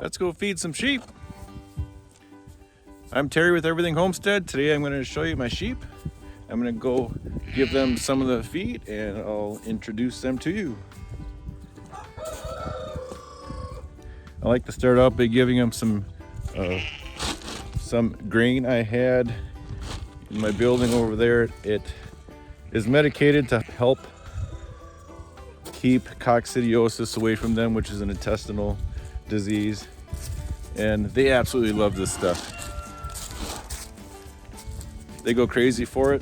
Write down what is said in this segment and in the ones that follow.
Let's go feed some sheep. I'm Terry with Everything Homestead. Today I'm going to show you my sheep. I'm going to go give them some of the feed and I'll introduce them to you. I like to start out by giving them some grain I had in my building over there. It is medicated to help keep coccidiosis away from them, which is an intestinal disease, and they absolutely love this stuff. They go crazy for it.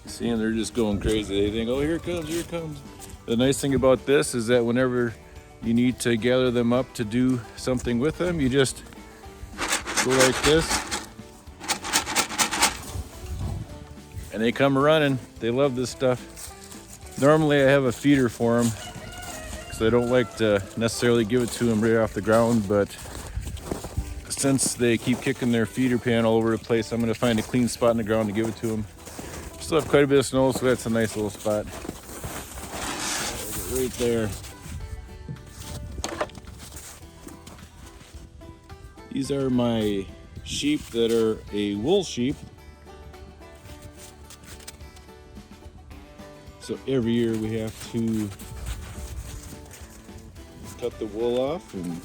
See, and they're just going crazy. They think, oh, here it comes, here it comes. The nice thing about this is that whenever you need to gather them up to do something with them, you just go like this, and they come running. They love this stuff. Normally I have a feeder for them because I don't like to necessarily give it to them right off the ground, but since they keep kicking their feeder pan all over the place, I'm going to find a clean spot in the ground to give it to them. Still have quite a bit of snow, so that's a nice little spot. Right there. These are my sheep that are a wool sheep. So every year we have to cut the wool off, and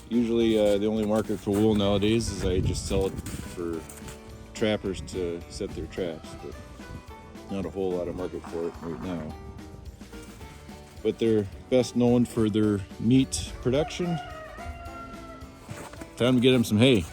usually the only market for wool nowadays is I just sell it for trappers to set their traps, but not a whole lot of market for it right now. But they're best known for their meat production. Time to get them some hay.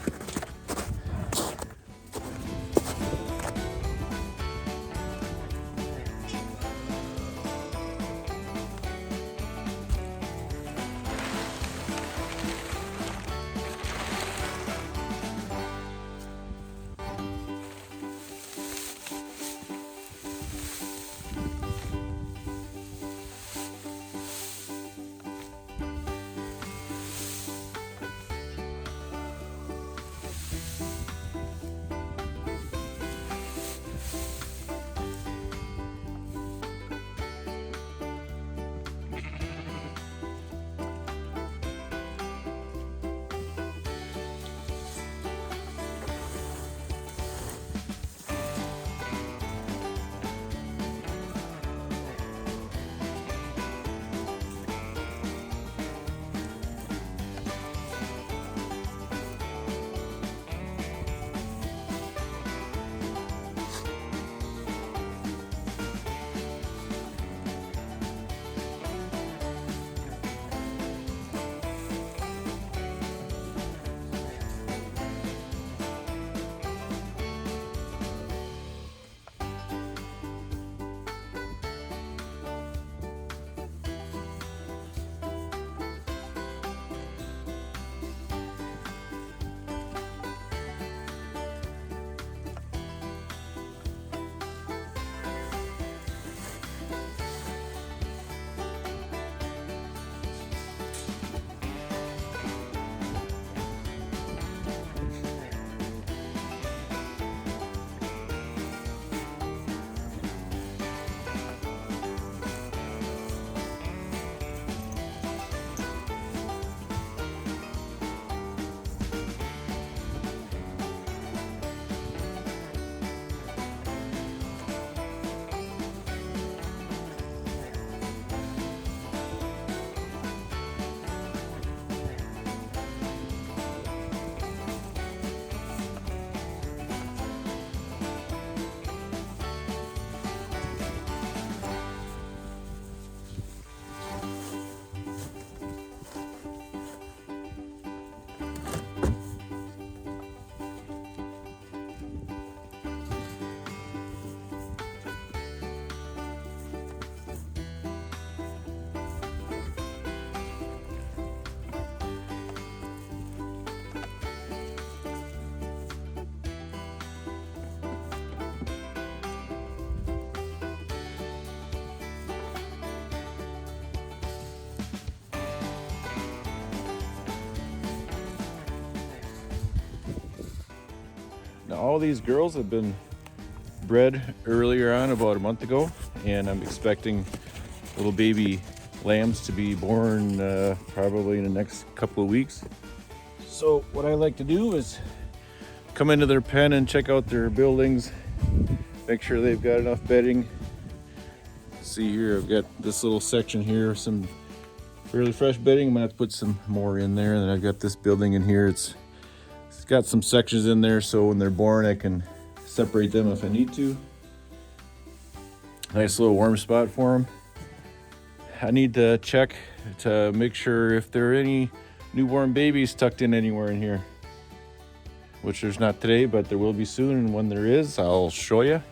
Now all these girls have been bred earlier on, about a month ago, and I'm expecting little baby lambs to be born probably in the next couple of weeks. So what I like to do is come into their pen and check out their buildings, make sure they've got enough bedding. See here, I've got this little section here, some fairly fresh bedding. I'm gonna have to put some more in there. And then I've got this building in here. It's got some sections in there, so when they're born I can separate them if I need to. Nice little warm spot for them. I need to check to make sure if there are any newborn babies tucked in anywhere in here, which there's not today, but there will be soon, and when there is, I'll show you.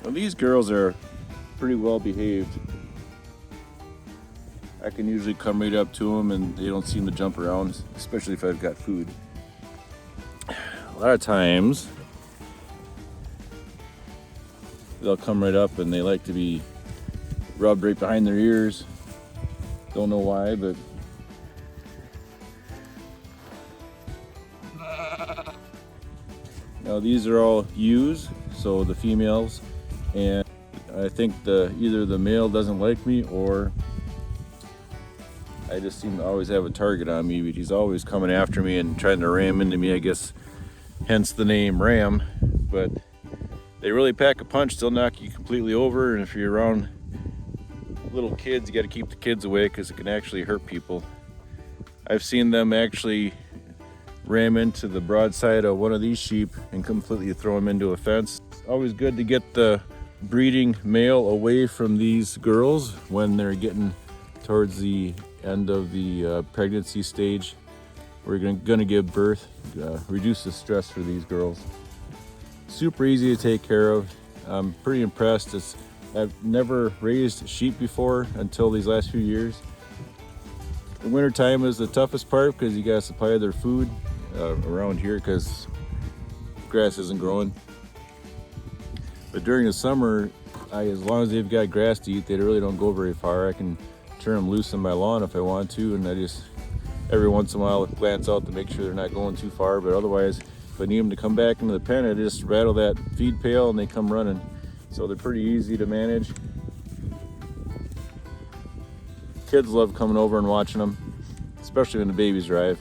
Well, these girls are pretty well behaved. I can usually come right up to them and they don't seem to jump around, especially if I've got food. A lot of times they'll come right up and they like to be rubbed right behind their ears. Don't know why, but now these are all ewes, so the females, and I think either the male doesn't like me or I just seem to always have a target on me, but he's always coming after me and trying to ram into me, I guess, hence the name Ram. But they really pack a punch, they'll knock you completely over, and if you're around little kids, you got to keep the kids away because it can actually hurt people. I've seen them actually ram into the broadside of one of these sheep and completely throw him into a fence. It's always good to get the breeding male away from these girls when they're getting towards the end of the pregnancy stage. We're gonna give birth, reduce the stress for these girls. Super easy to take care of. I'm pretty impressed. I've never raised sheep before until these last few years. The winter time is the toughest part because you gotta supply their food around here because grass isn't growing. But during the summer, as long as they've got grass to eat, they really don't go very far. I can turn them loose on my lawn if I want to, and I just every once in a while glance out to make sure they're not going too far. But otherwise, if I need them to come back into the pen, I just rattle that feed pail and they come running. So they're pretty easy to manage. Kids love coming over and watching them, especially when the babies arrive.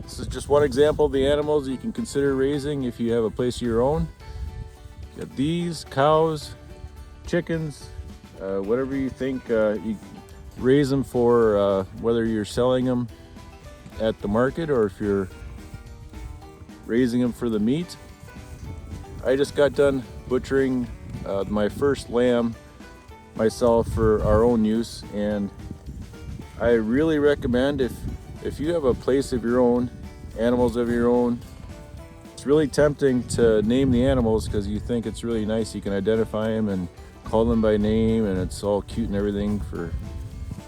This is just one example of the animals you can consider raising if you have a place of your own. You got these, cows, chickens, whatever you think. You raise them for whether you're selling them at the market or if you're raising them for the meat. I just got done butchering my first lamb myself for our own use, and I really recommend if you have a place of your own, animals of your own, it's really tempting to name the animals because you think it's really nice. You can identify them and call them by name, and it's all cute and everything for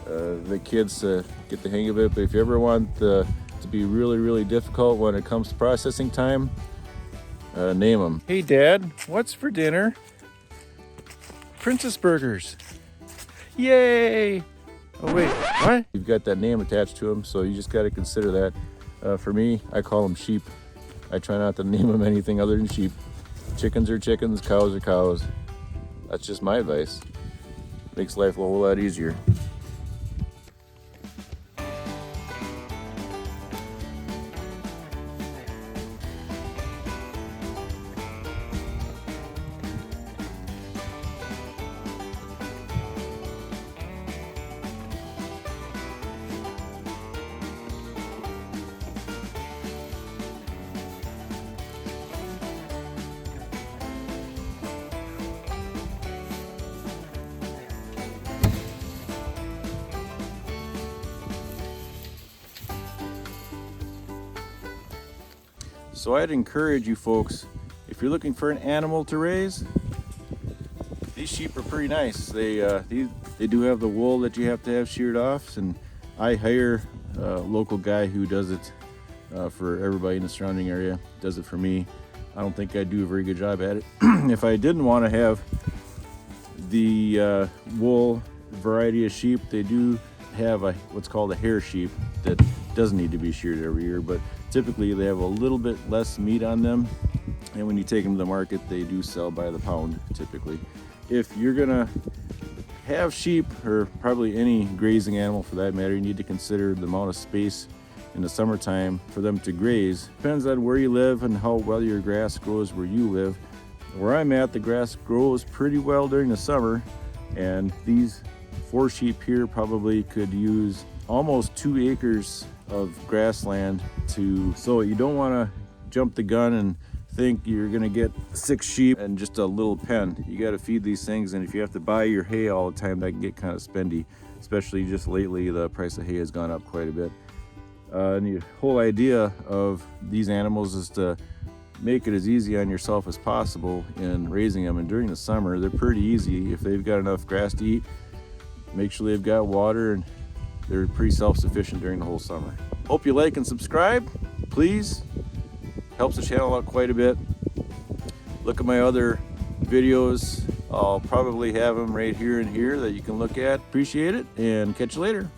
the kids to get the hang of it. But if you ever want to be really, really difficult when it comes to processing time, name them. Hey Dad, what's for dinner? Princess burgers. Yay! Oh wait, what? You've got that name attached to them, so you just got to consider that. For me, I call them sheep. I try not to name them anything other than sheep. Chickens are chickens, cows are cows. That's just my advice. Makes life a whole lot easier. So I'd encourage you folks, if you're looking for an animal to raise, these sheep are pretty nice. They do have the wool that you have to have sheared off, and I hire a local guy who does it for everybody in the surrounding area. Does it for me. I don't think I do a very good job at it. If I didn't want to have the wool variety of sheep, they do have what's called a hair sheep that doesn't need to be sheared every year, but Typically they have a little bit less meat on them, and when you take them to the market, they do sell by the pound typically. If you're gonna have sheep, or probably any grazing animal for that matter, you need to consider the amount of space in the summertime for them to graze. Depends on where you live and how well your grass grows where you live. Where I'm at, the grass grows pretty well during the summer, and these 4 sheep here probably could use almost 2 acres of grassland so you don't want to jump the gun and think you're gonna get 6 sheep and just a little pen. You got to feed these things, and if you have to buy your hay all the time, that can get kind of spendy, especially just lately. The price of hay has gone up quite a bit. And the whole idea of these animals is to make it as easy on yourself as possible in raising them. And during the summer, they're pretty easy. If they've got enough grass to eat, make sure they've got water, and they're pretty self-sufficient during the whole summer. Hope you like and subscribe, please. Helps the channel out quite a bit. Look at my other videos. I'll probably have them right here and here that you can look at. Appreciate it, and catch you later.